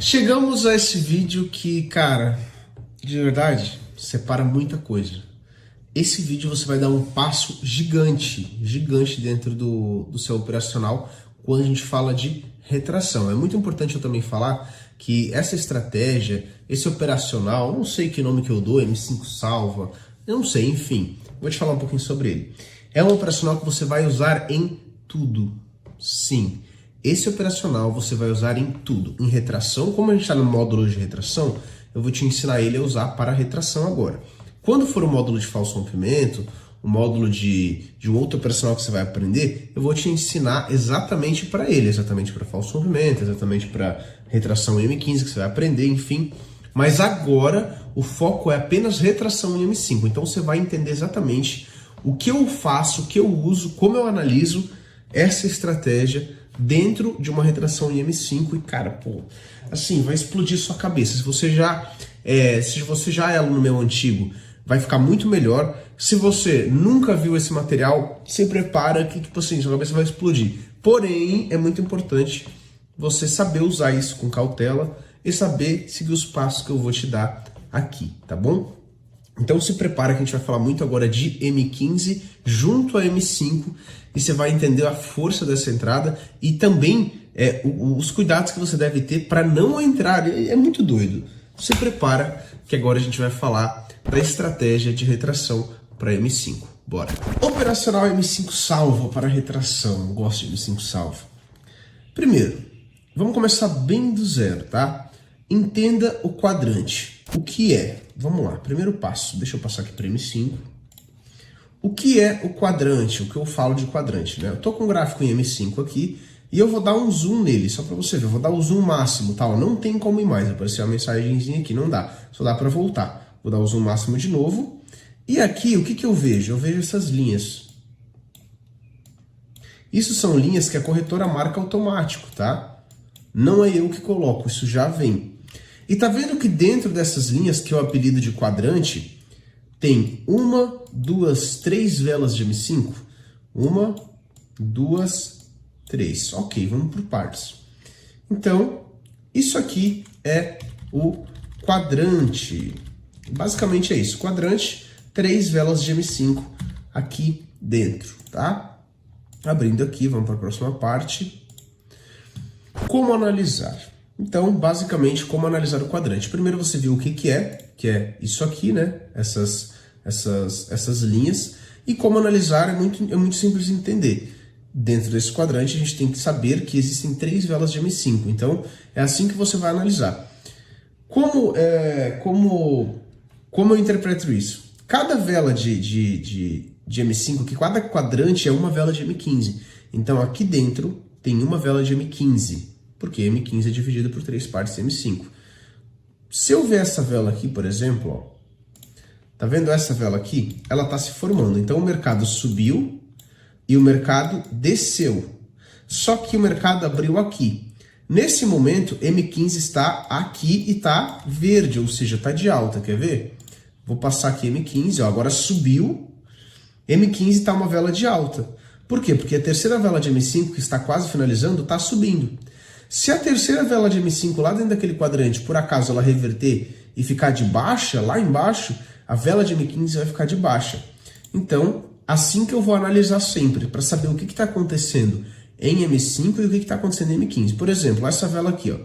Chegamos a esse vídeo que, cara, de verdade, separa muita coisa. Esse vídeo você vai dar um passo gigante, gigante dentro do seu operacional quando a gente fala de retração. É muito importante eu também falar que essa estratégia, esse operacional, não sei que nome que eu dou, M5 salva, eu não sei, enfim, vou te falar um pouquinho sobre ele. É um operacional que você vai usar em tudo, sim. Esse operacional você vai usar em tudo. Em retração, como a gente está no módulo de retração, eu vou te ensinar ele a usar para retração agora. Quando for o módulo de falso rompimento, o módulo de um outro operacional que você vai aprender, eu vou te ensinar exatamente para ele, exatamente para falso rompimento, exatamente para retração em M15 que você vai aprender, enfim. Mas agora o foco é apenas retração em M5. Então você vai entender exatamente o que eu faço, o que eu uso, como eu analiso essa estratégia dentro de uma retração em M5 e, cara, pô, assim, vai explodir sua cabeça. Se você já é aluno meu antigo, vai ficar muito melhor. Se você nunca viu esse material, se prepara que, tipo assim, sua cabeça vai explodir. Porém, é muito importante você saber usar isso com cautela e saber seguir os passos que eu vou te dar aqui, tá bom? Então se prepara que a gente vai falar muito agora de M15 junto a M5 e você vai entender a força dessa entrada e também os cuidados que você deve ter para não entrar. É muito doido. Se prepara que agora a gente vai falar da estratégia de retração para M5. Bora! Operacional M5 salvo para retração. Eu gosto de M5 salvo. Primeiro, vamos começar bem do zero, tá? Entenda o quadrante. O que é? Vamos lá, primeiro passo, deixa eu passar aqui para M5. O que é o quadrante? O que eu falo de quadrante, né? Eu tô com o gráfico em M5 aqui e eu vou dar um zoom nele, só para você ver. Eu vou dar o zoom máximo, tá? Não tem como ir mais, apareceu uma mensagenzinha aqui, não dá. Só dá para voltar. Vou dar o zoom máximo de novo. E aqui, o que que eu vejo? Eu vejo essas linhas. Isso são linhas que a corretora marca automático, tá? Não é eu que coloco, isso já vem. E tá vendo que dentro dessas linhas, que é o apelido de quadrante, tem 1, 2, 3 velas de M5? 1, 2, 3. Ok, vamos por partes. Então, isso aqui é o quadrante. Basicamente é isso. Quadrante, 3 velas de M5 aqui dentro, tá? Abrindo aqui, vamos para a próxima parte. Como analisar? Então, basicamente, como analisar o quadrante? Primeiro você viu o que é isso aqui, né? Essas linhas. E como analisar é muito simples de entender. Dentro desse quadrante, a gente tem que saber que existem 3 velas de M5. Então, é assim que você vai analisar. Como eu interpreto isso? Cada vela de M5, que cada quadrante é uma vela de M15. Então, aqui dentro tem uma vela de M15. Porque M15 é dividido por 3 partes de M5. Se eu ver essa vela aqui, por exemplo, ó, tá vendo essa vela aqui? Ela está se formando. Então o mercado subiu e o mercado desceu. Só que o mercado abriu aqui. Nesse momento, M15 está aqui e está verde, ou seja, está de alta. Quer ver? Vou passar aqui M15, ó, agora subiu. M15 está uma vela de alta. Por quê? Porque a terceira vela de M5, que está quase finalizando, está subindo. Se a terceira vela de M5 lá dentro daquele quadrante, por acaso ela reverter e ficar de baixa, lá embaixo, a vela de M15 vai ficar de baixa. Então, assim que eu vou analisar sempre, para saber o que está acontecendo em M5 e o que está acontecendo em M15. Por exemplo, essa vela aqui, ó,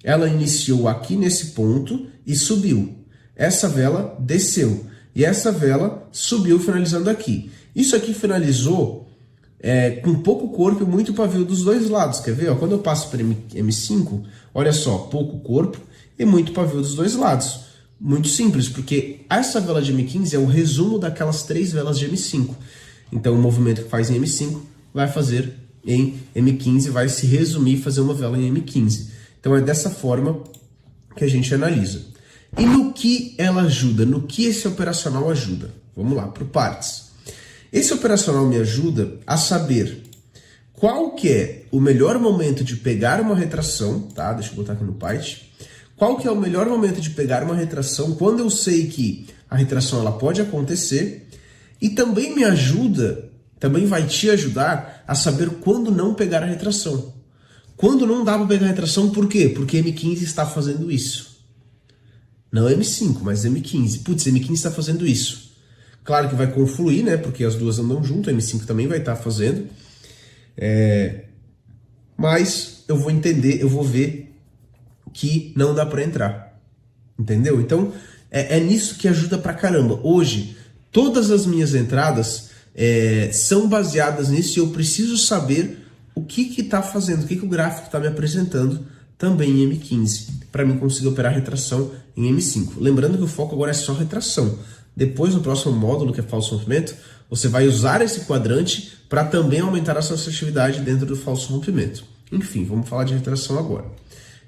ela iniciou aqui nesse ponto e subiu. Essa vela desceu. E essa vela subiu finalizando aqui. Isso aqui finalizou com pouco corpo e muito pavio dos dois lados, quer ver? Ó, quando eu passo para M5, olha só, pouco corpo e muito pavio dos dois lados. Muito simples, porque essa vela de M15 é o resumo daquelas 3 velas de M5. Então o movimento que faz em M5 vai fazer em M15, vai se resumir e fazer uma vela em M15. Então é dessa forma que a gente analisa. E no que ela ajuda? No que esse operacional ajuda? Vamos lá, por partes. Esse operacional me ajuda a saber qual que é o melhor momento de pegar uma retração, tá? Deixa eu botar aqui no Python. Qual que é o melhor momento de pegar uma retração quando eu sei que a retração ela pode acontecer, e também me ajuda, também vai te ajudar a saber quando não pegar a retração. Quando não dá para pegar retração, por quê? Porque M15 está fazendo isso. Não M5, mas M15. Putz, M15 está fazendo isso. Claro que vai confluir, né? Porque as duas andam junto, M5 também vai estar fazendo. Mas eu vou entender, eu vou ver que não dá para entrar. Entendeu? Então, é nisso que ajuda pra caramba. Hoje, todas as minhas entradas são baseadas nisso e eu preciso saber o que está fazendo, o que o gráfico está me apresentando também em M15, para mim conseguir operar retração em M5. Lembrando que o foco agora é só retração. Depois, no próximo módulo, que é falso rompimento, você vai usar esse quadrante para também aumentar a sua assertividade dentro do falso rompimento. Enfim, vamos falar de retração agora.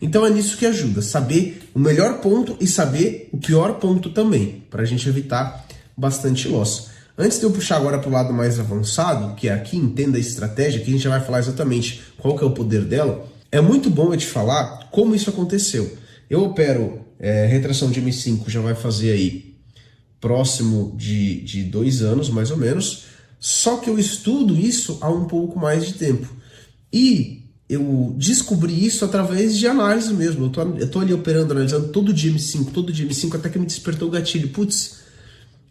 Então é nisso que ajuda, saber o melhor ponto e saber o pior ponto também, para a gente evitar bastante loss. Antes de eu puxar agora para o lado mais avançado, que é aqui, entenda a estratégia, que a gente já vai falar exatamente qual que é o poder dela, é muito bom eu te falar como isso aconteceu. Eu opero retração de M5, já vai fazer aí próximo de 2 anos, mais ou menos, só que eu estudo isso há um pouco mais de tempo. E eu descobri isso através de análise mesmo. Eu tô ali operando, analisando todo dia M5, até que me despertou o gatilho. Putz,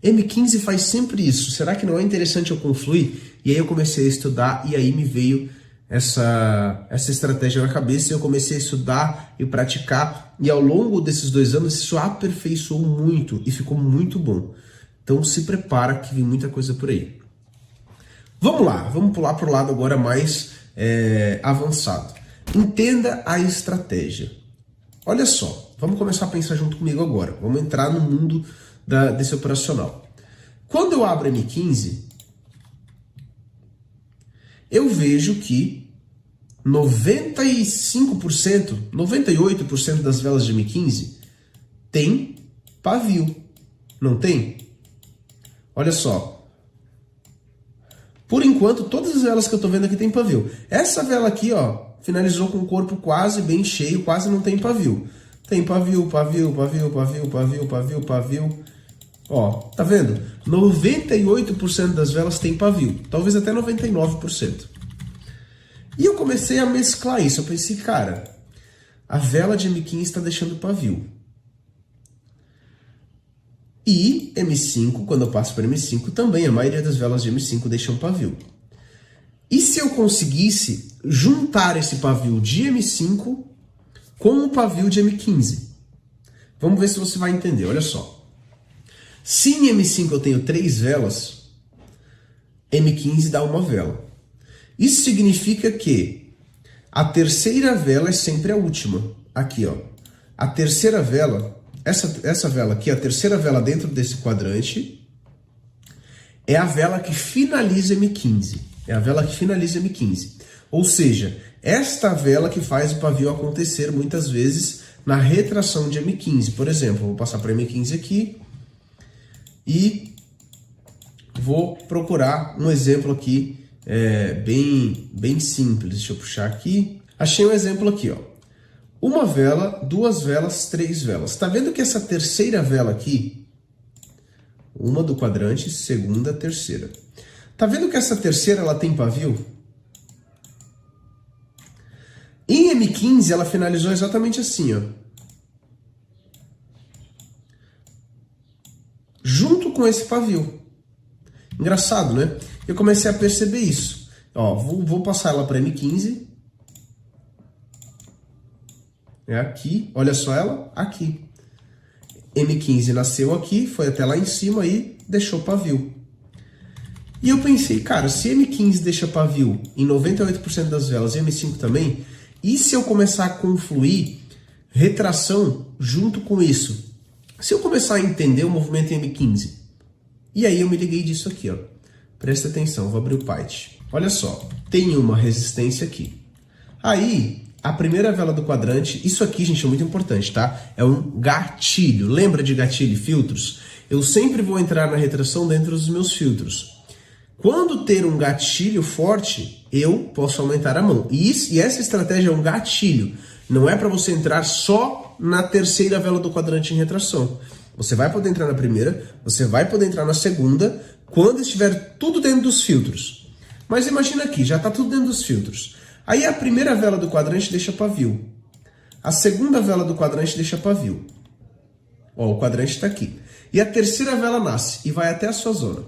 M15 faz sempre isso. Será que não é interessante eu confluir? E aí eu comecei a estudar e aí me veio essa estratégia na cabeça e eu comecei a estudar e praticar. E ao longo desses 2 anos isso aperfeiçoou muito e ficou muito bom. Então se prepara que vem muita coisa por aí. Vamos lá, vamos pular para o lado agora mais avançado. Entenda a estratégia. Olha só, vamos começar a pensar junto comigo agora. Vamos entrar no mundo desse operacional. Quando eu abro M15, eu vejo que 95%, 98% das velas de M15 tem pavio. Não tem? Olha só. Por enquanto, todas as velas que eu estou vendo aqui tem pavio. Essa vela aqui, ó, finalizou com o corpo quase bem cheio, quase não tem pavio. Tem pavio. Ó, tá vendo? 98% das velas tem pavio, talvez até 99%. E eu comecei a mesclar isso. Eu pensei, cara, a vela de M15 está deixando pavio. E M5, quando eu passo para M5, também a maioria das velas de M5 deixam pavio. E se eu conseguisse juntar esse pavio de M5 com o pavio de M15? Vamos ver se você vai entender, olha só. Se em M5 eu tenho 3 velas, M15 dá uma vela. Isso significa que a terceira vela é sempre a última. Aqui, ó. A terceira vela, essa vela aqui, a terceira vela dentro desse quadrante, é a vela que finaliza M15. É a vela que finaliza M15. Ou seja, esta vela que faz o pavio acontecer muitas vezes na retração de M15. Por exemplo, vou passar para M15 aqui e vou procurar um exemplo aqui bem simples. Deixa eu puxar aqui. Achei um exemplo aqui, ó. Uma vela, 2 velas, 3 velas. Tá vendo que essa terceira vela aqui, uma do quadrante, segunda, terceira. Tá vendo que essa terceira ela tem pavio? Em M15 ela finalizou exatamente assim, ó. Junto com esse pavio. Engraçado, né? Eu comecei a perceber isso. Ó, vou passar ela para M15. É aqui, olha só ela, aqui. M15 nasceu aqui, foi até lá em cima e deixou pavio. E eu pensei, cara, se M15 deixa pavio em 98% das velas e M5 também, e se eu começar a confluir retração junto com isso? Se eu começar a entender o movimento em M15, e aí eu me liguei disso aqui, ó. Presta atenção, vou abrir o Python. Olha só, tem uma resistência aqui. Aí, a primeira vela do quadrante, isso aqui, gente, é muito importante, tá? É um gatilho. Lembra de gatilho e filtros? Eu sempre vou entrar na retração dentro dos meus filtros. Quando ter um gatilho forte, eu posso aumentar a mão. E essa estratégia é um gatilho. Não é para você entrar só na terceira vela do quadrante em retração. Você vai poder entrar na primeira, você vai poder entrar na segunda, quando estiver tudo dentro dos filtros. Mas imagina aqui, já está tudo dentro dos filtros. Aí a primeira vela do quadrante deixa pavio. A segunda vela do quadrante deixa pavio. Ó, o quadrante está aqui. E a terceira vela nasce e vai até a sua zona.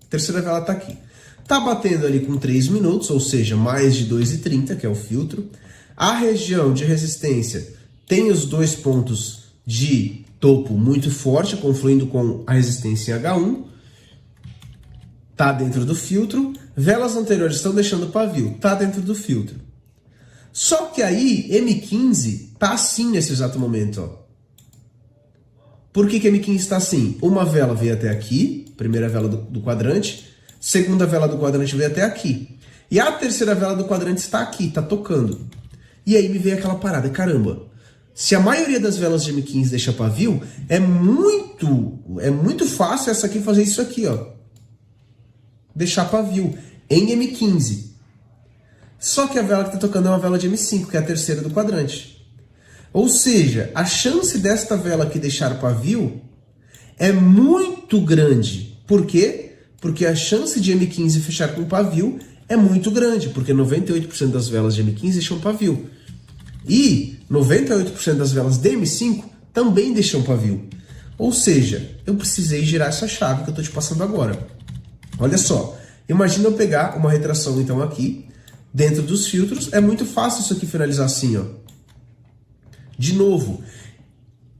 A terceira vela está aqui. Está batendo ali com 3 minutos, ou seja, mais de 2,30, que é o filtro. A região de resistência tem os 2 pontos de topo muito forte, confluindo com a resistência em H1. Está dentro do filtro. Velas anteriores estão deixando pavio. Está dentro do filtro. Só que aí, M15 está assim nesse exato momento. Ó. Por que M15 está assim? Uma vela veio até aqui, primeira vela do quadrante. Segunda vela do quadrante veio até aqui. E a terceira vela do quadrante está aqui, está tocando. E aí me veio aquela parada, caramba. Se a maioria das velas de M15 deixa pavio, é muito fácil essa aqui fazer isso aqui, ó. Deixar pavio em M15. Só que a vela que está tocando é uma vela de M5, que é a terceira do quadrante. Ou seja, a chance desta vela aqui deixar pavio é muito grande. Por quê? Porque a chance de M15 fechar com pavio é muito grande, porque 98% das velas de M15 deixam pavio. E 98% das velas de M5 também deixam pavio. Ou seja, eu precisei girar essa chave que eu estou te passando agora. Olha só, imagina eu pegar uma retração então aqui, dentro dos filtros, é muito fácil isso aqui finalizar assim, ó. De novo,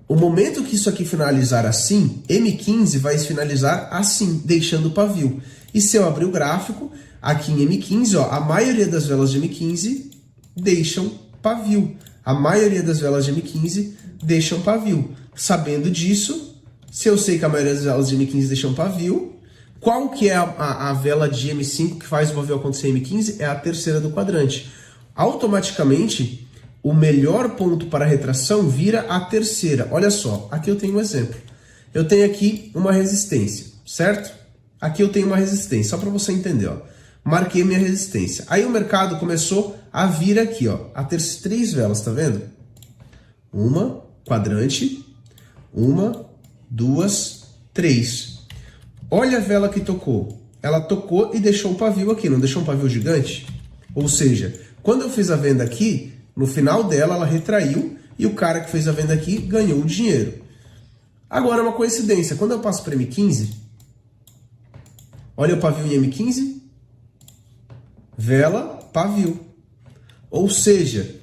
o momento que isso aqui finalizar assim, M15 vai finalizar assim, deixando pavio. E se eu abrir o gráfico, aqui em M15, ó, a maioria das velas de M15 deixam pavio. A maioria das velas de M15 deixam pavio. Sabendo disso, se eu sei que a maioria das velas de M15 deixam pavio, qual que é a vela de M5 que faz o pavio acontecer em M15? É a terceira do quadrante. Automaticamente, o melhor ponto para retração vira a terceira. Olha só, aqui eu tenho um exemplo. Eu tenho aqui uma resistência, certo? Aqui eu tenho uma resistência, só para você entender, ó. Marquei minha resistência. Aí o mercado começou a vir aqui, ó, a ter 3 velas, tá vendo? Uma, quadrante, 1, 2, 3. Olha a vela que tocou. Ela tocou e deixou um pavio aqui, não deixou um pavio gigante? Ou seja, quando eu fiz a venda aqui, no final dela ela retraiu e o cara que fez a venda aqui ganhou o dinheiro. Agora uma coincidência, quando eu passo para M15, olha o pavio em M15, vela, pavio. Ou seja,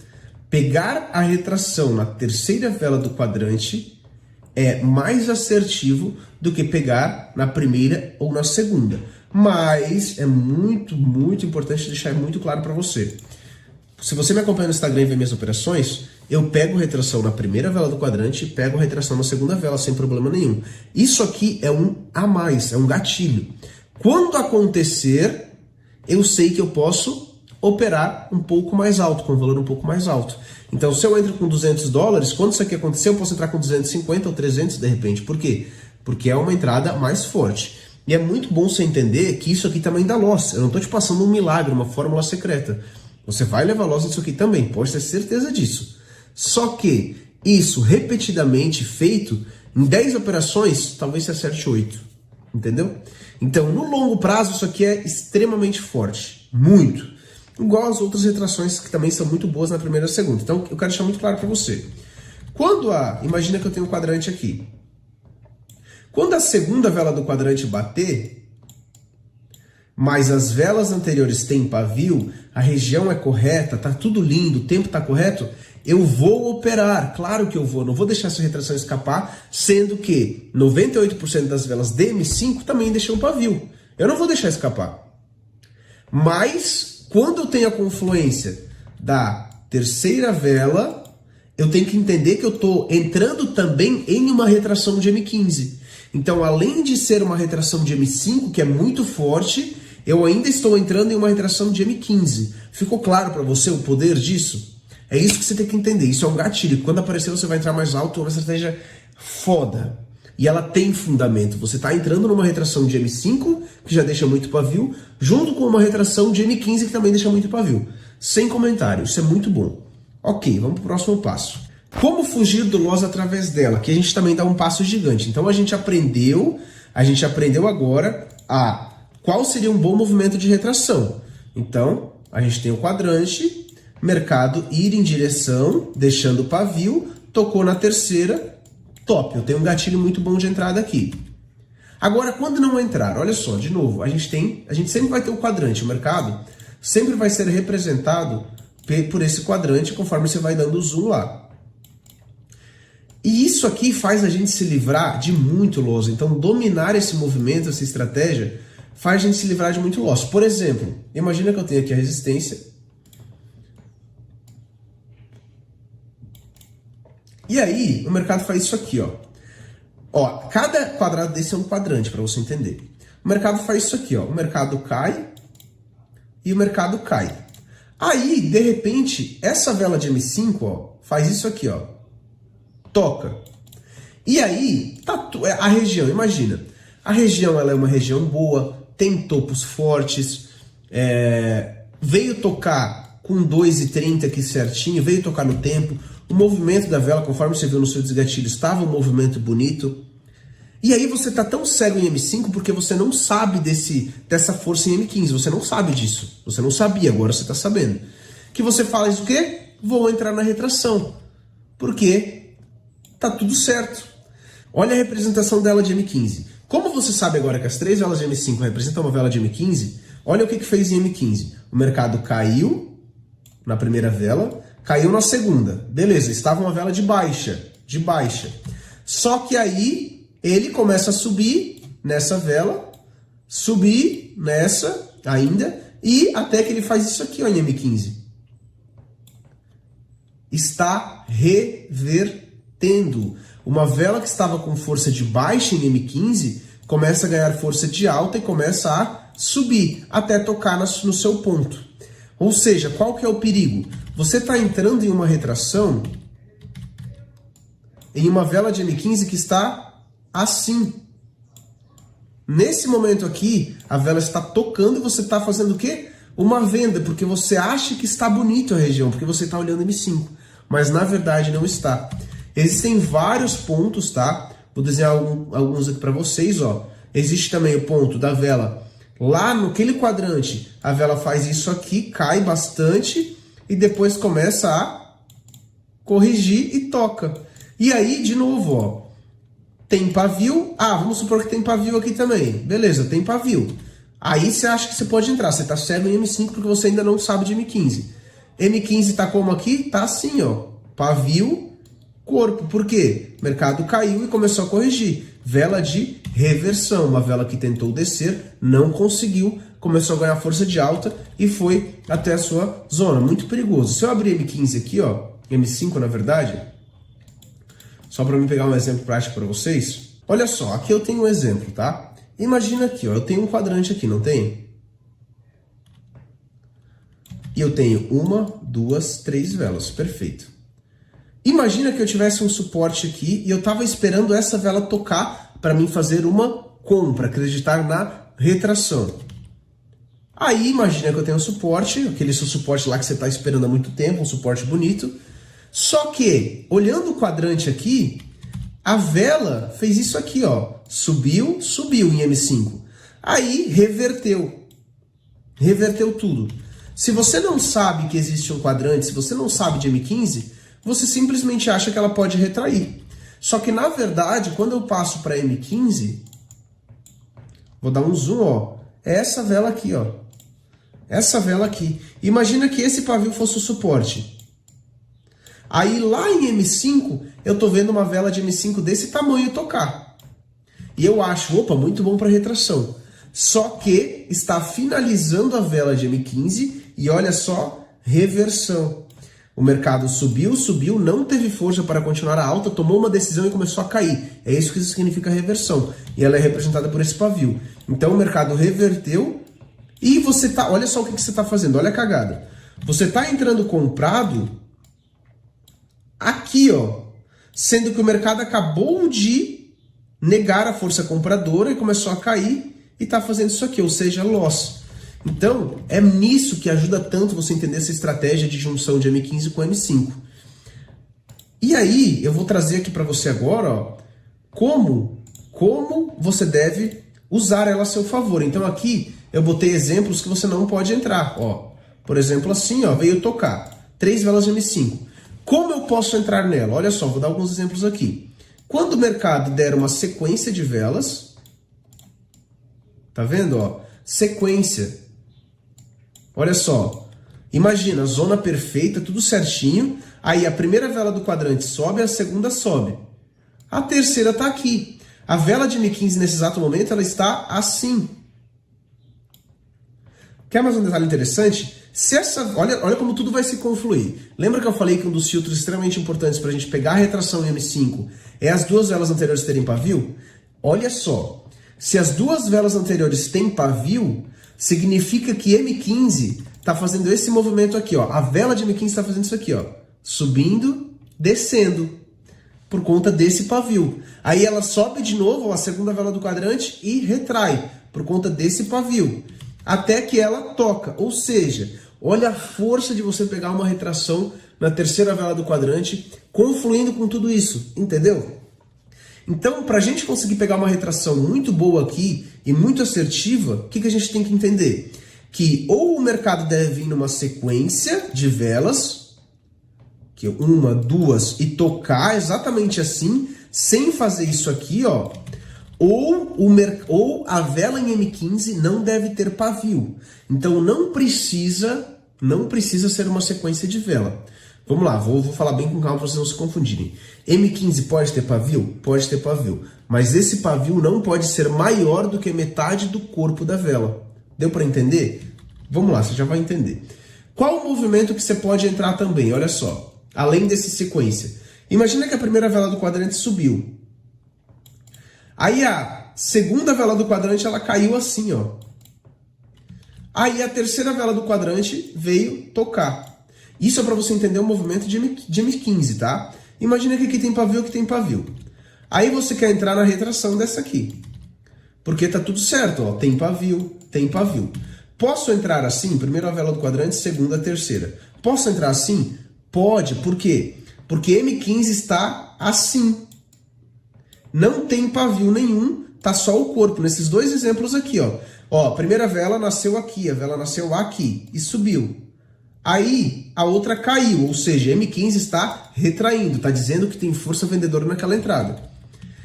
pegar a retração na terceira vela do quadrante é mais assertivo do que pegar na primeira ou na segunda. Mas é muito importante deixar muito claro para você. Se você me acompanha no Instagram e vê minhas operações, eu pego retração na primeira vela do quadrante e pego retração na segunda vela sem problema nenhum. Isso aqui é um a mais, é um gatilho. Quando acontecer, eu sei que eu posso operar um pouco mais alto, com um valor um pouco mais alto. Então, se eu entro com $200, quando isso aqui acontecer, eu posso entrar com 250 ou 300 de repente. Por quê? Porque é uma entrada mais forte. E é muito bom você entender que isso aqui também dá loss. Eu não estou te passando um milagre, uma fórmula secreta. Você vai levar loss nisso aqui também, pode ter certeza disso. Só que isso repetidamente feito, em 10 operações, talvez você acerte 8. Entendeu? Então, no longo prazo, isso aqui é extremamente forte. Muito. Igual as outras retrações que também são muito boas na primeira e segunda. Então, eu quero deixar muito claro para você. Imagina que eu tenho um quadrante aqui. Quando a segunda vela do quadrante bater, mas as velas anteriores têm pavio, a região é correta, tá tudo lindo, o tempo tá correto, eu vou operar. Claro que eu vou, não vou deixar essa retração escapar, sendo que 98% das velas de M5 também deixam pavio. Eu não vou deixar escapar. Mas quando eu tenho a confluência da terceira vela, eu tenho que entender que eu estou entrando também em uma retração de M15. Então, além de ser uma retração de M5, que é muito forte, eu ainda estou entrando em uma retração de M15. Ficou claro para você o poder disso? É isso que você tem que entender. Isso é um gatilho. Quando aparecer, você vai entrar mais alto, uma estratégia foda. E ela tem fundamento. Você está entrando numa retração de M5, que já deixa muito pavio, junto com uma retração de M15, que também deixa muito pavio. Sem comentário, isso é muito bom. Ok, vamos para o próximo passo. Como fugir do loss através dela? Que a gente também dá um passo gigante. Então a gente aprendeu agora qual seria um bom movimento de retração. Então, a gente tem o quadrante, mercado ir em direção, deixando o pavio, tocou na terceira, top, eu tenho um gatilho muito bom de entrada aqui. Agora, quando não entrar, olha só, de novo, a gente sempre vai ter o quadrante, o mercado sempre vai ser representado por esse quadrante conforme você vai dando o zoom lá. E isso aqui faz a gente se livrar de muito loss. Então, dominar esse movimento, essa estratégia, faz a gente se livrar de muito loss. Por exemplo, imagina que eu tenho aqui a resistência. E aí, o mercado faz isso aqui, ó. Ó, cada quadrado desse é um quadrante, para você entender. O mercado faz isso aqui, ó. O mercado cai e o mercado cai. Aí, de repente, essa vela de M5, ó, faz isso aqui, ó. Toca. E aí, tá a região, imagina. A região, ela é uma região boa, tem topos fortes, veio tocar com 2,30 aqui certinho, veio tocar no tempo. O movimento da vela, conforme você viu no seu desgatilho, estava um movimento bonito. E aí você tá tão cego em M5 porque você não sabe dessa força em M15. Você não sabe disso. Você não sabia, agora você tá sabendo. Que você fala isso o quê? Vou entrar na retração. Porque tá tudo certo. Olha a representação dela de M15. Como você sabe agora que as três velas de M5 representam uma vela de M15, olha o que fez em M15. O mercado caiu na primeira vela, caiu na segunda. Beleza, estava uma vela de baixa. Só que aí ele começa a subir nessa vela, subir nessa ainda, e até que ele faz isso aqui, ó, em M15. Está revertendo. Uma vela que estava com força de baixa em M15 começa a ganhar força de alta e começa a subir até tocar no seu ponto. Ou seja, qual que é o perigo? Você está entrando em uma retração em uma vela de M15 que está assim. Nesse momento aqui, a vela está tocando e você está fazendo o quê? Uma venda, porque você acha que está bonito a região, porque você está olhando M5. Mas na verdade não está. Existem vários pontos, tá? Vou desenhar alguns aqui para vocês, ó. Existe também o ponto da vela lá naquele quadrante. A vela faz isso aqui, cai bastante e depois começa a corrigir e toca. E aí, de novo, ó, tem pavio. Ah, vamos supor que tem pavio aqui também. Beleza, tem pavio. Aí você acha que você pode entrar. Você tá cego em M5 porque você ainda não sabe de M15. M15 tá como aqui? Tá assim, ó. Pavio, corpo. Por quê? O mercado caiu e começou a corrigir. Vela de reversão. Uma vela que tentou descer, não conseguiu. Começou a ganhar força de alta e foi até a sua zona. Muito perigoso. Se eu abrir M15 aqui, ó, M5 na verdade, só para me pegar um exemplo prático para vocês. Olha só, aqui eu tenho um exemplo, tá? Imagina aqui, ó, eu tenho um quadrante aqui, não tem? E eu tenho 1, 2, 3 velas, perfeito. Imagina que eu tivesse um suporte aqui e eu estava esperando essa vela tocar para mim fazer uma compra, acreditar na retração. Aí imagina que eu tenho um suporte, aquele seu suporte lá que você está esperando há muito tempo, um suporte bonito. Só que, olhando o quadrante aqui, a vela fez isso aqui, ó. Subiu em M5. Aí reverteu. Reverteu tudo. Se você não sabe que existe um quadrante, se você não sabe de M15, você simplesmente acha que ela pode retrair. Só que, na verdade, quando eu passo para M15, vou dar um zoom, ó. É essa vela aqui, ó. Essa vela aqui. Imagina que esse pavio fosse o suporte. Aí lá em M5, eu tô vendo uma vela de M5 desse tamanho tocar. E eu acho, opa, muito bom para retração. Só que está finalizando a vela de M15 e olha só, reversão. O mercado subiu, não teve força para continuar a alta, tomou uma decisão e começou a cair. É isso que significa reversão. E ela é representada por esse pavio. Então o mercado reverteu e você tá, olha só o que você está fazendo, olha a cagada. Você está entrando comprado aqui, ó, sendo que o mercado acabou de negar a força compradora e começou a cair e está fazendo isso aqui, ou seja, loss. Então, é nisso que ajuda tanto você entender essa estratégia de junção de M15 com M5. E aí, eu vou trazer aqui para você agora, ó, como você deve usar ela a seu favor. Então aqui, eu botei exemplos que você não pode entrar, ó. Por exemplo, assim, ó, veio tocar. 3 velas de M5. Como eu posso entrar nela? Olha só, vou dar alguns exemplos aqui. Quando o mercado der uma sequência de velas, tá vendo, ó? Sequência. Olha só. Imagina, zona perfeita, tudo certinho. Aí a primeira vela do quadrante sobe, a segunda sobe. A terceira está aqui. A vela de M15 nesse exato momento, ela está assim. Quer mais um detalhe interessante? Se essa, olha como tudo vai se confluir. Lembra que eu falei que um dos filtros extremamente importantes para a gente pegar a retração em M5 é as duas velas anteriores terem pavio? Olha só. Se as duas velas anteriores têm pavio, significa que M15 está fazendo esse movimento aqui, ó. A vela de M15 está fazendo isso aqui, ó. Subindo, descendo, por conta desse pavio. Aí ela sobe de novo, ó, a segunda vela do quadrante e retrai, por conta desse pavio. Até que ela toca. Ou seja, olha a força de você pegar uma retração na terceira vela do quadrante, confluindo com tudo isso, entendeu? Então, para a gente conseguir pegar uma retração muito boa aqui e muito assertiva, o que a gente tem que entender? Que ou o mercado deve vir numa sequência de velas, que uma, duas, e tocar exatamente assim, sem fazer isso aqui, ó, ou a vela em M15 não deve ter pavio. Então não precisa ser uma sequência de vela. Vamos lá, vou falar bem com calma para vocês não se confundirem. M15 pode ter pavio? Pode ter pavio. Mas esse pavio não pode ser maior do que metade do corpo da vela. Deu para entender? Vamos lá, você já vai entender. Qual o movimento que você pode entrar também? Olha só, além desse sequência. Imagina que a primeira vela do quadrante subiu. Aí a segunda vela do quadrante ela caiu assim, ó. Aí a terceira vela do quadrante veio tocar. Isso é para você entender o movimento de M15, tá? Imagina que aqui tem pavio, aqui tem pavio. Aí você quer entrar na retração dessa aqui. Porque tá tudo certo, ó. Tem pavio, tem pavio. Posso entrar assim? Primeira vela do quadrante, segunda, terceira. Posso entrar assim? Pode. Por quê? Porque M15 está assim. Não tem pavio nenhum, tá só o corpo. Nesses dois exemplos aqui, ó. Ó, a primeira vela nasceu aqui, a vela nasceu aqui e subiu. Aí a outra caiu, ou seja, M15 está retraindo, está dizendo que tem força vendedora naquela entrada.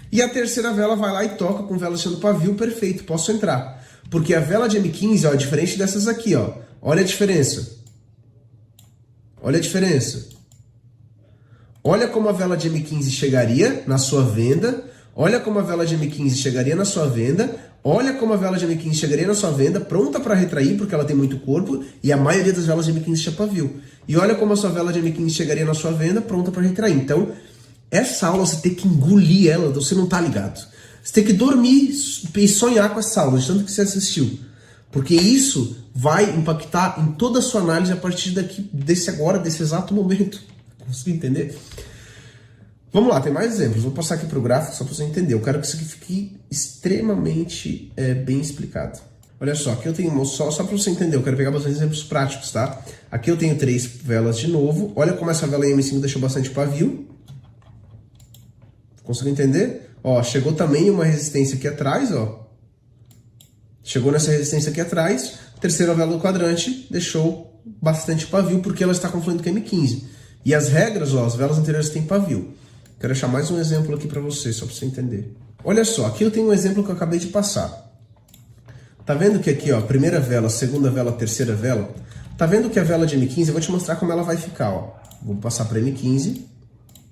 E a terceira vela vai lá e toca com vela sendo pavio, perfeito, posso entrar. Porque a vela de M15, ó, é diferente dessas aqui, ó. Olha a diferença. Olha a diferença. Olha como a vela de M15 chegaria na sua venda. Olha como a vela de M15 chegaria na sua venda. Olha como a vela de M15 chegaria na sua venda, pronta para retrair, porque ela tem muito corpo, e a maioria das velas de M15 tinha pavio. E olha como a sua vela de M15 chegaria na sua venda, pronta para retrair. Então, essa aula você tem que engolir ela, você não tá ligado. Você tem que dormir e sonhar com essa aula, de tanto que você assistiu. Porque isso vai impactar em toda a sua análise a partir desse exato momento. Conseguiu entender? Vamos lá, tem mais exemplos. Vou passar aqui para o gráfico só para você entender. Eu quero que isso aqui fique extremamente bem explicado. Olha só, aqui eu tenho só para você entender. Eu quero pegar bastante exemplos práticos, tá? Aqui eu tenho 3 velas de novo. Olha como essa vela em M5 deixou bastante pavio. Conseguiu entender? Ó, chegou também uma resistência aqui atrás, ó. Chegou nessa resistência aqui atrás. Terceira vela do quadrante deixou bastante pavio porque ela está confluindo com a M15. E as regras, ó, as velas anteriores têm pavio. Quero deixar mais um exemplo aqui para você, só para você entender. Olha só, aqui eu tenho um exemplo que eu acabei de passar. Tá vendo que aqui, ó, primeira vela, segunda vela, terceira vela? Tá vendo que a vela de M15, eu vou te mostrar como ela vai ficar, ó. Vou passar para M15.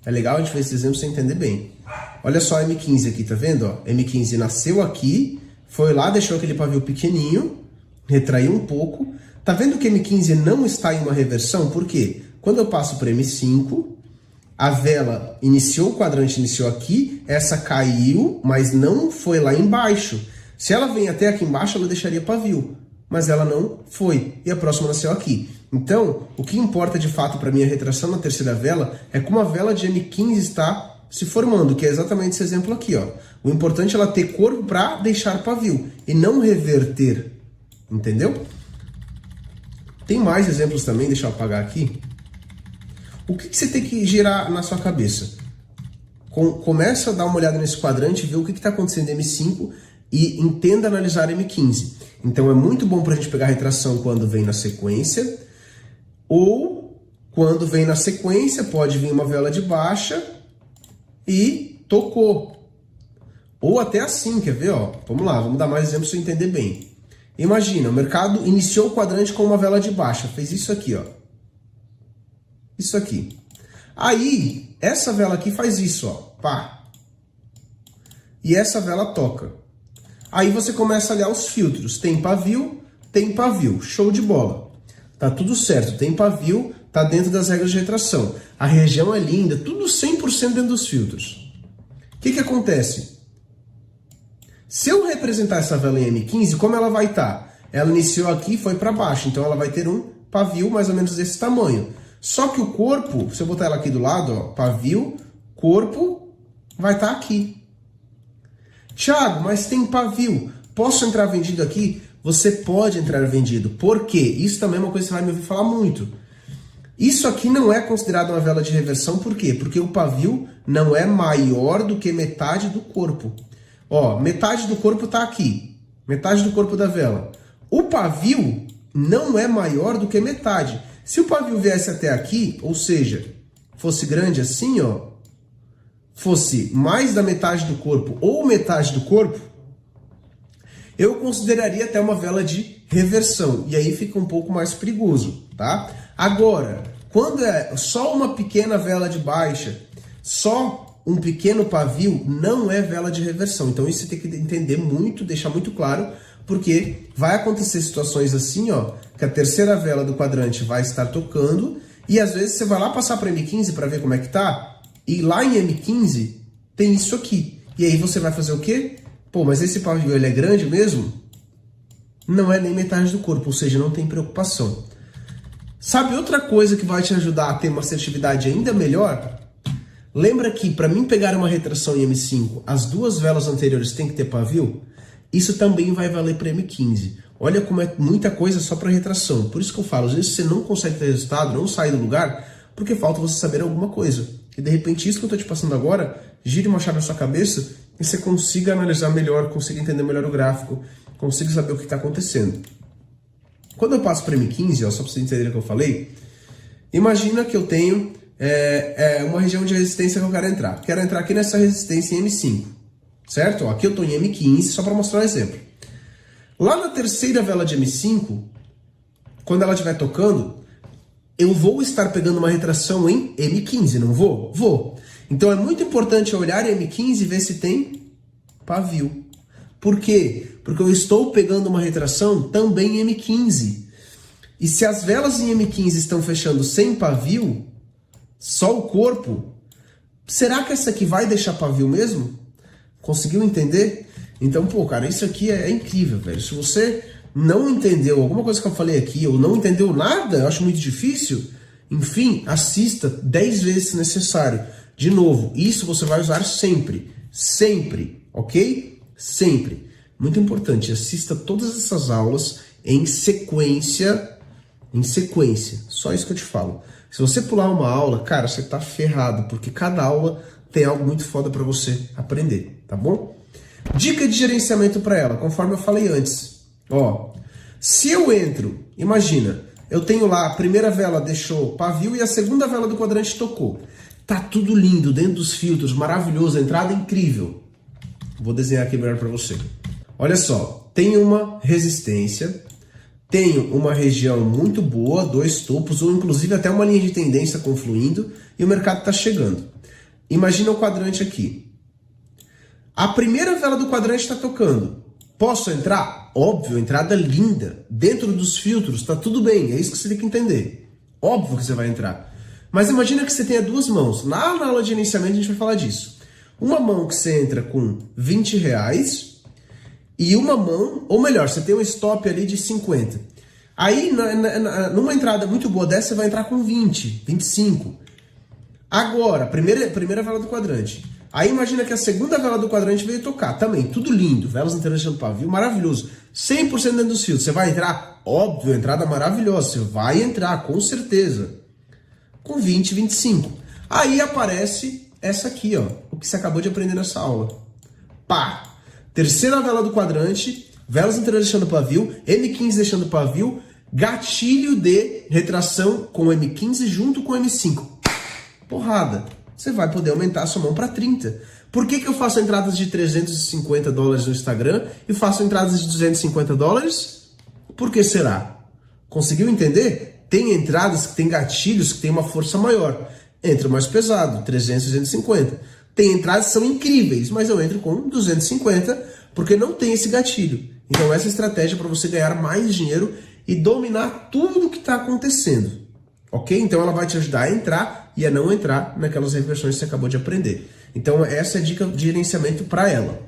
É legal a gente ver esse exemplo pra você entender bem. Olha só a M15 aqui, tá vendo, ó? M15 nasceu aqui, foi lá, deixou aquele pavio pequenininho, retraiu um pouco. Tá vendo que M15 não está em uma reversão? Por quê? Quando eu passo para M5, a vela iniciou o quadrante, iniciou aqui, essa caiu, mas não foi lá embaixo. Se ela vem até aqui embaixo, ela deixaria pavio, mas ela não foi, e a próxima nasceu aqui. Então, o que importa de fato para mim a retração na terceira vela é como a vela de M15 está se formando, que é exatamente esse exemplo aqui, ó. O importante é ela ter corpo para deixar pavio e não reverter, entendeu? Tem mais exemplos também, deixa eu apagar aqui. O que você tem que girar na sua cabeça? Começa a dar uma olhada nesse quadrante, ver o que está acontecendo em M5 e entenda analisar M15. Então é muito bom para a gente pegar a retração quando vem na sequência. Ou, quando vem na sequência, pode vir uma vela de baixa e tocou. Ou até assim, quer ver? Ó? Vamos lá, vamos dar mais exemplos para você entender bem. Imagina, o mercado iniciou o quadrante com uma vela de baixa, fez isso aqui, ó. Isso aqui. Aí, essa vela aqui faz isso, ó. Pá. E essa vela toca. Aí você começa a olhar os filtros. Tem pavio, tem pavio. Show de bola. Tá tudo certo. Tem pavio, tá dentro das regras de retração. A região é linda, tudo 100% dentro dos filtros. O que acontece? Se eu representar essa vela em M15, como ela vai estar? Ela iniciou aqui e foi para baixo. Então ela vai ter um pavio mais ou menos desse tamanho. Só que o corpo, se eu botar ela aqui do lado, ó, pavio, corpo, vai estar aqui. Thiago, mas tem pavio. Posso entrar vendido aqui? Você pode entrar vendido. Por quê? Isso também é uma coisa que você vai me ouvir falar muito. Isso aqui não é considerado uma vela de reversão. Por quê? Porque o pavio não é maior do que metade do corpo. Ó, metade do corpo está aqui. Metade do corpo da vela. O pavio não é maior do que metade. Se o pavio viesse até aqui, ou seja, fosse grande assim, ó, fosse mais da metade do corpo ou metade do corpo, eu consideraria até uma vela de reversão. E aí fica um pouco mais perigoso, tá? Agora, quando é só uma pequena vela de baixa, só um pequeno pavio, não é vela de reversão. Então isso você tem que entender muito, deixar muito claro, porque vai acontecer situações assim, ó, que a terceira vela do quadrante vai estar tocando e às vezes você vai lá passar para M15 para ver como é que tá, e lá em M15 tem isso aqui. E aí você vai fazer o quê? Pô, mas esse pavio ele é grande mesmo? Não é nem metade do corpo, ou seja, não tem preocupação. Sabe outra coisa que vai te ajudar a ter uma assertividade ainda melhor? Lembra que para mim pegar uma retração em M5, as duas velas anteriores têm que ter pavio? Isso também vai valer para M15. Olha como é muita coisa só para retração. Por isso que eu falo, às vezes você não consegue ter resultado, não sai do lugar, porque falta você saber alguma coisa. E de repente isso que eu estou te passando agora, gire uma chave na sua cabeça e você consiga analisar melhor, consiga entender melhor o gráfico, consiga saber o que está acontecendo. Quando eu passo para M15, ó, só para você entender o que eu falei, imagina que eu tenho uma região de resistência que eu quero entrar. Quero entrar aqui nessa resistência em M5. Certo? Ó, aqui eu estou em M15, só para mostrar um exemplo. Lá na terceira vela de M5, quando ela estiver tocando, eu vou estar pegando uma retração em M15, não vou? Vou. Então é muito importante olhar em M15 e ver se tem pavio. Por quê? Porque eu estou pegando uma retração também em M15. E se as velas em M15 estão fechando sem pavio, só o corpo, será que essa aqui vai deixar pavio mesmo? Conseguiu entender? Então, pô, cara, isso aqui é incrível, velho. Se você não entendeu alguma coisa que eu falei aqui, ou não entendeu nada, eu acho muito difícil, enfim, assista 10 vezes se necessário. De novo, isso você vai usar sempre. Sempre, ok? Sempre. Muito importante, assista todas essas aulas em sequência. Em sequência. Só isso que eu te falo. Se você pular uma aula, cara, você tá ferrado, porque cada aula tem algo muito foda para você aprender, tá bom? Dica de gerenciamento para ela, conforme eu falei antes. Ó, se eu entro, imagina, eu tenho lá, a primeira vela deixou pavio e a segunda vela do quadrante tocou. Tá tudo lindo, dentro dos filtros, maravilhoso, a entrada é incrível. Vou desenhar aqui melhor para você. Olha só, tem uma resistência, tenho uma região muito boa, 2 topos, ou inclusive até uma linha de tendência confluindo, e o mercado está chegando. Imagina o quadrante aqui. A primeira vela do quadrante está tocando. Posso entrar? Óbvio, entrada linda. Dentro dos filtros, tá tudo bem. É isso que você tem que entender. Óbvio que você vai entrar. Mas imagina que você tenha duas mãos. Lá na aula de iniciamento a gente vai falar disso. Uma mão que você entra com R$20 e uma mão, ou melhor, você tem um stop ali de 50. Aí, numa entrada muito boa dessa, você vai entrar com 20, 25. Agora, primeira vela do quadrante. Aí imagina que a segunda vela do quadrante veio tocar. Também, tudo lindo. Velas interagindo pavio, maravilhoso. 100% dentro dos fios. Você vai entrar? Óbvio, entrada maravilhosa. Você vai entrar, com certeza. Com 20, 25. Aí aparece essa aqui, ó. O que você acabou de aprender nessa aula. Pá! Terceira vela do quadrante. Velas interagindo pavio. M15 deixando pavio. gatilho de retração com o M15 junto com o M5. Porrada. Você vai poder aumentar a sua mão para 30. Por que eu faço entradas de $350 no Instagram e faço entradas de $250? Por que será? Conseguiu entender? Tem entradas que tem gatilhos que tem uma força maior. Entra mais pesado, 300, 250. Tem entradas que são incríveis, mas eu entro com 250 porque não tem esse gatilho. Então essa é a estratégia para você ganhar mais dinheiro e dominar tudo o que está acontecendo. Ok? Então ela vai te ajudar a entrar e a não entrar naquelas reversões que você acabou de aprender. Então essa é a dica de gerenciamento para ela.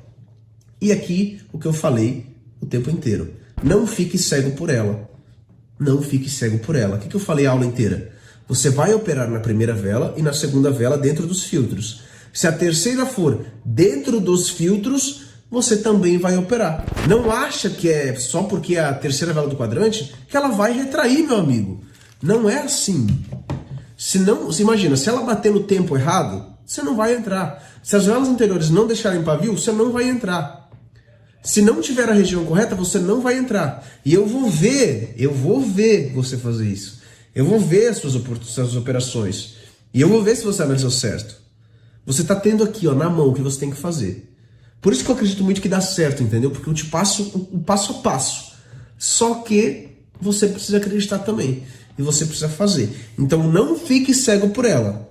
E aqui o que eu falei o tempo inteiro. Não fique cego por ela. Não fique cego por ela. O que eu falei a aula inteira? Você vai operar na primeira vela e na segunda vela dentro dos filtros. Se a terceira for dentro dos filtros, você também vai operar. Não acha que é só porque é a terceira vela do quadrante que ela vai retrair, meu amigo. Não é assim. Se imagina, se ela bater no tempo errado, você não vai entrar. Se as velas anteriores não deixarem pavio, você não vai entrar. Se não tiver a região correta, você não vai entrar. E eu vou ver você fazer isso. Eu vou ver as suas operações. E eu vou ver se você analisou certo. Você está tendo aqui, ó, na mão o que você tem que fazer. Por isso que eu acredito muito que dá certo, entendeu? Porque eu te passo o passo a passo. Só que você precisa acreditar também. E você precisa fazer. Então não fique cego por ela.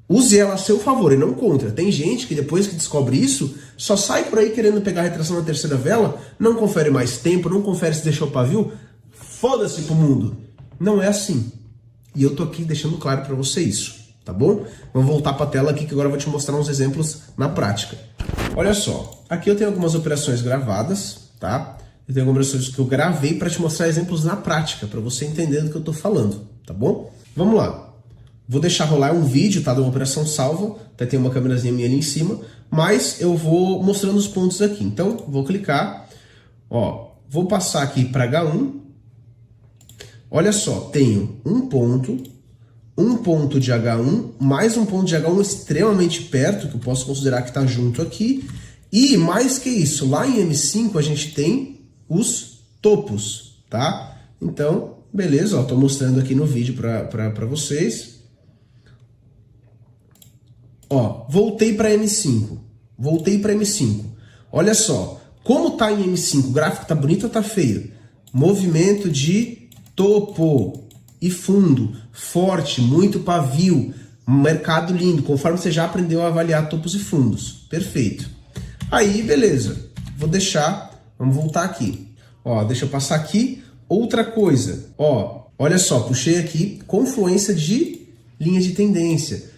Use ela a seu favor e não contra. Tem gente que depois que descobre isso, só sai por aí querendo pegar a retração na terceira vela, não confere mais tempo, não confere se deixou o pavio, foda-se pro mundo. Não é assim. E eu tô aqui deixando claro para você isso, tá bom? Vamos voltar para a tela aqui que agora eu vou te mostrar uns exemplos na prática. Olha só, aqui eu tenho algumas operações gravadas, tá? Eu tenho algumas operações que eu gravei para te mostrar exemplos na prática, para você entender do que eu tô falando, tá bom? Vamos lá. Vou deixar rolar um vídeo, tá? De uma operação salva, até tem uma câmerazinha minha ali em cima, mas eu vou mostrando os pontos aqui. Então, vou clicar, ó, vou passar aqui para H1. Olha só, tenho um ponto de H1, mais um ponto de H1 extremamente perto, que eu posso considerar que está junto aqui, e mais que isso, lá em M5 a gente tem os topos, tá? Então, beleza, ó, tô mostrando aqui no vídeo para vocês. Ó, voltei para M5. Olha só, como tá em M5? O gráfico tá bonito ou tá feio? Movimento de topo e fundo, forte, muito pavio, mercado lindo, conforme você já aprendeu a avaliar topos e fundos. Perfeito. Aí, beleza. Vamos voltar aqui. Ó, deixa eu passar aqui. Outra coisa, ó, olha só, puxei aqui, confluência de linha de tendência.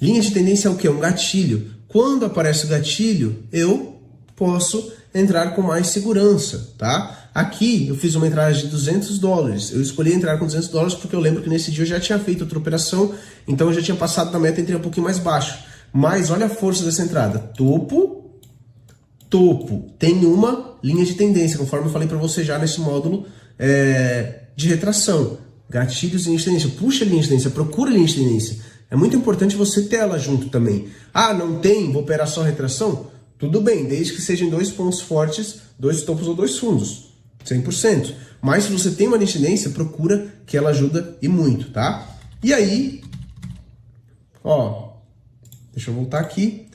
Linha de tendência é o quê? Um gatilho. Quando aparece o gatilho, eu posso entrar com mais segurança, tá? Aqui eu fiz uma entrada de $200. Eu escolhi entrar com $200 porque eu lembro que nesse dia eu já tinha feito outra operação, então eu já tinha passado da meta e entrei um pouquinho mais baixo. Mas olha a força dessa entrada. Topo, topo. Tem uma linha de tendência, conforme eu falei para você já nesse módulo de retração. Gatilhos e linha de tendência. Puxa a linha de tendência, procura a linha de tendência. É muito importante você ter ela junto também. Ah, não tem? Vou operar só retração? Tudo bem, desde que sejam dois pontos fortes, dois topos ou dois fundos. 100%. Mas se você tem uma linha de tendência, procura que ela ajuda e muito, tá? E aí, ó, deixa eu voltar aqui.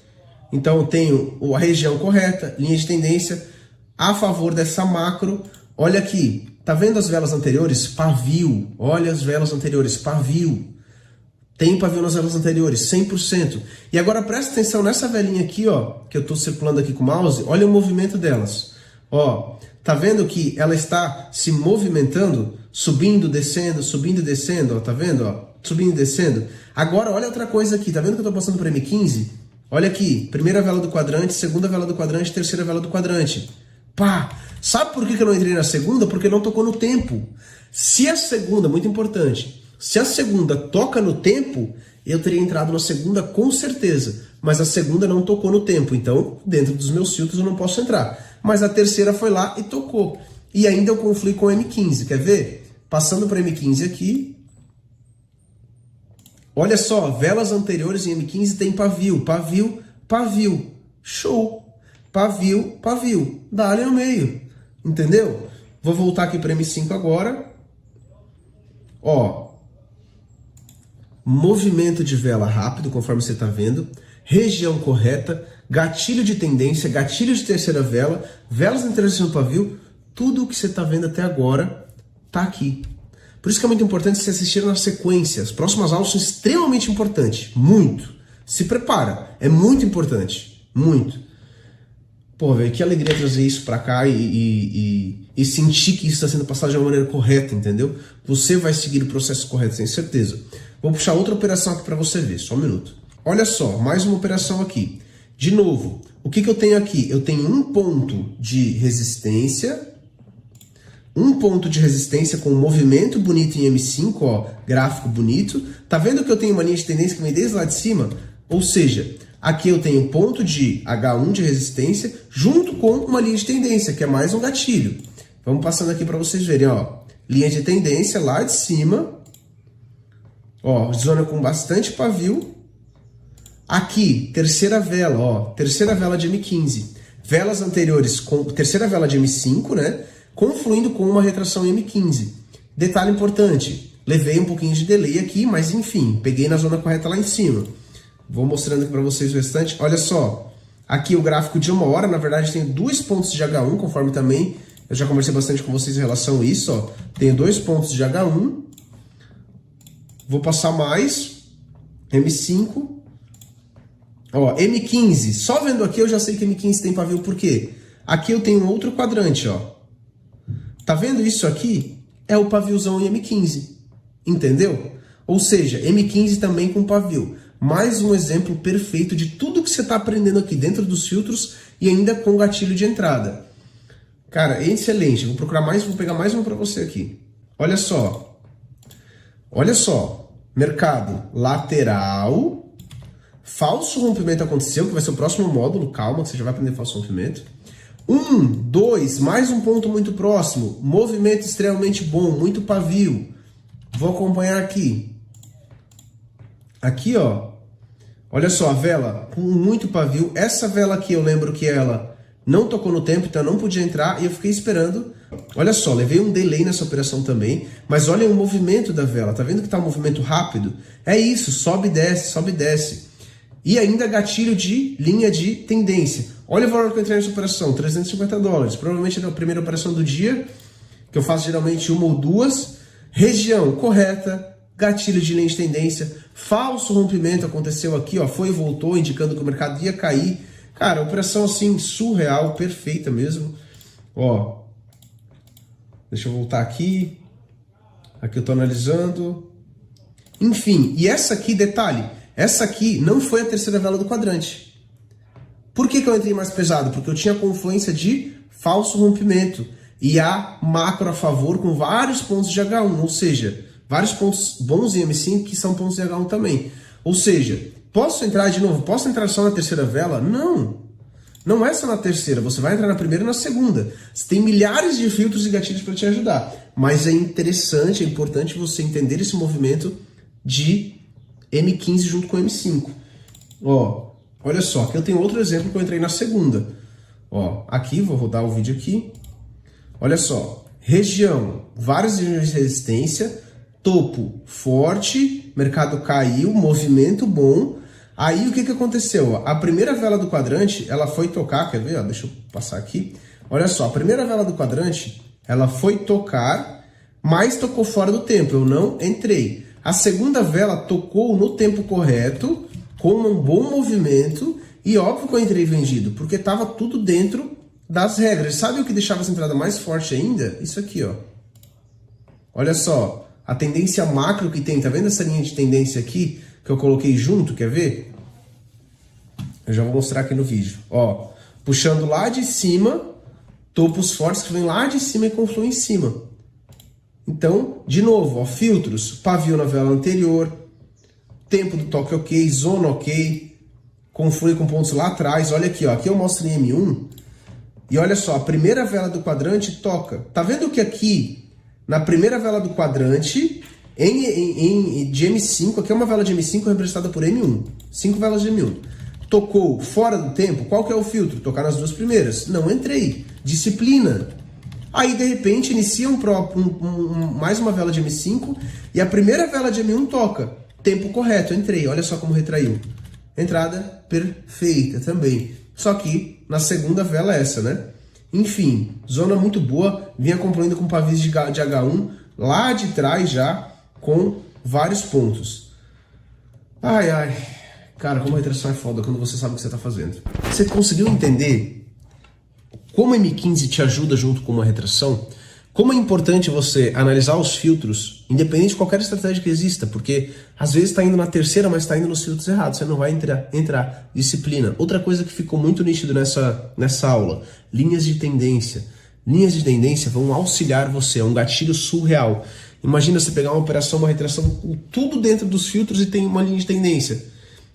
Então eu tenho a região correta, linha de tendência a favor dessa macro. Olha aqui, tá vendo as velas anteriores? Pavio. Olha as velas anteriores, pavio. Tem pavio nas velas anteriores, 100%. E agora presta atenção nessa velinha aqui, ó, que eu estou circulando aqui com o mouse. Olha o movimento delas. Ó, tá vendo que ela está se movimentando, subindo, descendo, ó, tá vendo, ó, subindo e descendo. Agora olha outra coisa aqui, tá vendo que eu estou passando para M15? Olha aqui, primeira vela do quadrante, segunda vela do quadrante, terceira vela do quadrante. Pá! Sabe por que eu não entrei na segunda? Porque não tocou no tempo. Se a segunda, muito importante, se a segunda toca no tempo, eu teria entrado na segunda com certeza. Mas a segunda não tocou no tempo, então dentro dos meus filtros eu não posso entrar. Mas a terceira foi lá e tocou. E ainda eu confluí com M15, quer ver? Passando para M15 aqui. Olha só, velas anteriores em M15 tem pavio, pavio, pavio. Show! Pavio, pavio. Dá-lhe ao meio. Entendeu? Vou voltar aqui para M5 agora. Ó, movimento de vela rápido, conforme você está vendo, região correta, gatilho de tendência, gatilho de terceira vela, velas na interseção do pavio, tudo o que você está vendo até agora está aqui. Por isso que é muito importante você assistir na sequência. As próximas aulas são extremamente importantes, muito. Se prepara, é muito importante, muito. Pô, velho, que alegria trazer isso pra cá e sentir que isso está sendo passado de uma maneira correta, entendeu? Você vai seguir o processo correto, sem certeza. Vou puxar outra operação aqui para você ver, só um minuto. Olha só, mais uma operação aqui. De novo, o que eu tenho aqui? Eu tenho um ponto de resistência, com um movimento bonito em M5, ó, gráfico bonito. Tá vendo que eu tenho uma linha de tendência que vem desde lá de cima? Ou seja, aqui eu tenho ponto de H1 de resistência junto com uma linha de tendência, que é mais um gatilho. Vamos passando aqui para vocês verem, ó. Linha de tendência lá de cima. Ó, zona com bastante pavio. Aqui, terceira vela, ó. Terceira vela de M15. Velas anteriores com terceira vela de M5, né? Confluindo com uma retração em M15. Detalhe importante. Levei um pouquinho de delay aqui, mas enfim, peguei na zona correta lá em cima. Vou mostrando aqui para vocês o restante. Olha só, aqui o gráfico de 1 hora, na verdade tem 2 pontos de H1, conforme também eu já conversei bastante com vocês em relação a isso, ó. Tenho 2 pontos de H1. Vou passar mais, M5. Ó, M15, só vendo aqui eu já sei que M15 tem pavio, por quê? Aqui eu tenho outro quadrante, ó. Tá vendo isso aqui? É o paviozão em M15, entendeu? Ou seja, M15 também com pavio. Mais um exemplo perfeito de tudo que você está aprendendo aqui dentro dos filtros e ainda com gatilho de entrada. Cara, é excelente. Vou procurar mais, vou pegar mais um para você aqui. Olha só. Olha só. Mercado lateral. Falso rompimento aconteceu, que vai ser o próximo módulo. Calma, que você já vai aprender falso rompimento. 1, 2, mais um ponto muito próximo. Movimento extremamente bom, muito pavio. Vou acompanhar aqui. Aqui, ó. Olha só, a vela com muito pavio. Essa vela aqui eu lembro que ela não tocou no tempo, então eu não podia entrar e eu fiquei esperando. Olha só, levei um delay nessa operação também, mas olha o movimento da vela. Tá vendo que tá um movimento rápido? É isso, sobe e desce, sobe e desce. E ainda gatilho de linha de tendência. Olha o valor que eu entrei nessa operação, $350. Provavelmente é a primeira operação do dia, que eu faço geralmente 1 ou 2. Região correta, gatilho de linha de tendência, falso rompimento aconteceu aqui, ó, foi e voltou, indicando que o mercado ia cair. Cara, operação assim, surreal, perfeita mesmo. Ó, deixa eu voltar aqui. Aqui eu tô analisando. Enfim, e essa aqui, detalhe, essa aqui não foi a terceira vela do quadrante. Por que eu entrei mais pesado? Porque eu tinha confluência de falso rompimento e a macro a favor com vários pontos de H1, ou seja, vários pontos bons em M5 que são pontos de H1 também. Ou seja, posso entrar de novo? Posso entrar só na terceira vela? Não. Não é só na terceira. Você vai entrar na primeira e na segunda. Você tem milhares de filtros e gatilhos para te ajudar. Mas é interessante, é importante você entender esse movimento de M15 junto com M5. Ó, olha só. Aqui eu tenho outro exemplo que eu entrei na segunda. Ó, aqui, vou rodar o vídeo aqui. Olha só. Região, várias regiões de resistência. Topo forte, mercado caiu, movimento bom. Aí o que aconteceu? A primeira vela do quadrante, ela foi tocar, quer ver? Ó, deixa eu passar aqui. Olha só, a primeira vela do quadrante, ela foi tocar, mas tocou fora do tempo, eu não entrei. A segunda vela tocou no tempo correto, com um bom movimento, e óbvio que eu entrei vendido, porque estava tudo dentro das regras. Sabe o que deixava essa entrada mais forte ainda? Isso aqui, ó. Olha só. A tendência macro que tem, tá vendo essa linha de tendência aqui que eu coloquei junto, quer ver? Eu já vou mostrar aqui no vídeo. Ó, puxando lá de cima, topos fortes que vêm lá de cima e confluem em cima. Então, de novo, ó, filtros, pavio na vela anterior, tempo do toque ok, zona ok, conflui com pontos lá atrás. Olha aqui, ó, aqui eu mostro em M1 e olha só, a primeira vela do quadrante toca. Tá vendo que aqui na primeira vela do quadrante, de M5, aqui é uma vela de M5 representada por M1. 5 velas de M1. Tocou fora do tempo, qual que é o filtro? Tocar nas duas primeiras. Não entrei. Disciplina. Aí, de repente, inicia mais uma vela de M5 e a primeira vela de M1 toca. Tempo correto, entrei. Olha só como retraiu. Entrada perfeita também. Só que na segunda vela essa, né? Enfim, zona muito boa. Vinha concluindo com pavis de H1 lá de trás já, com vários pontos. Ai, ai. Cara, como a retração é foda quando você sabe o que você tá fazendo. Você conseguiu entender como a M15 te ajuda junto com uma retração? Como é importante você analisar os filtros, independente de qualquer estratégia que exista, porque às vezes está indo na terceira, mas está indo nos filtros errados, você não vai entrar. Disciplina. Outra coisa que ficou muito nítido nessa aula, linhas de tendência. Linhas de tendência vão auxiliar você, é um gatilho surreal. Imagina você pegar uma operação, uma retração, tudo dentro dos filtros e tem uma linha de tendência.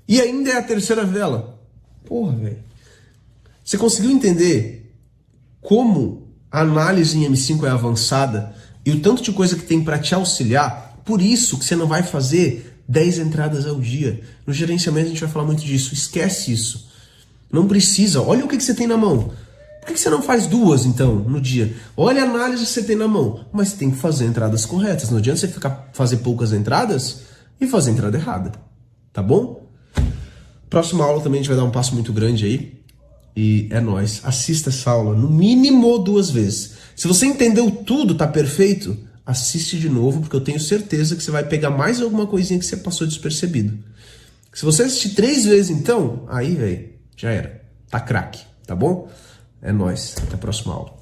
E ainda é a terceira vela. Porra, velho. Você conseguiu entender como a análise em M5 é avançada e o tanto de coisa que tem para te auxiliar? Por isso que você não vai fazer 10 entradas ao dia. No gerenciamento a gente vai falar muito disso. Esquece isso. Não precisa. Olha o que você tem na mão. Por que você não faz 2, então, no dia? Olha a análise que você tem na mão. Mas tem que fazer entradas corretas. Não adianta você fazer poucas entradas e fazer entrada errada. Tá bom? Próxima aula também a gente vai dar um passo muito grande aí. E é nóis. Assista essa aula no mínimo 2 vezes. Se você entendeu tudo, tá perfeito, assiste de novo, porque eu tenho certeza que você vai pegar mais alguma coisinha que você passou despercebido. Se você assistir 3 vezes, então, aí, velho, já era. Tá craque, tá bom? É nóis. Até a próxima aula.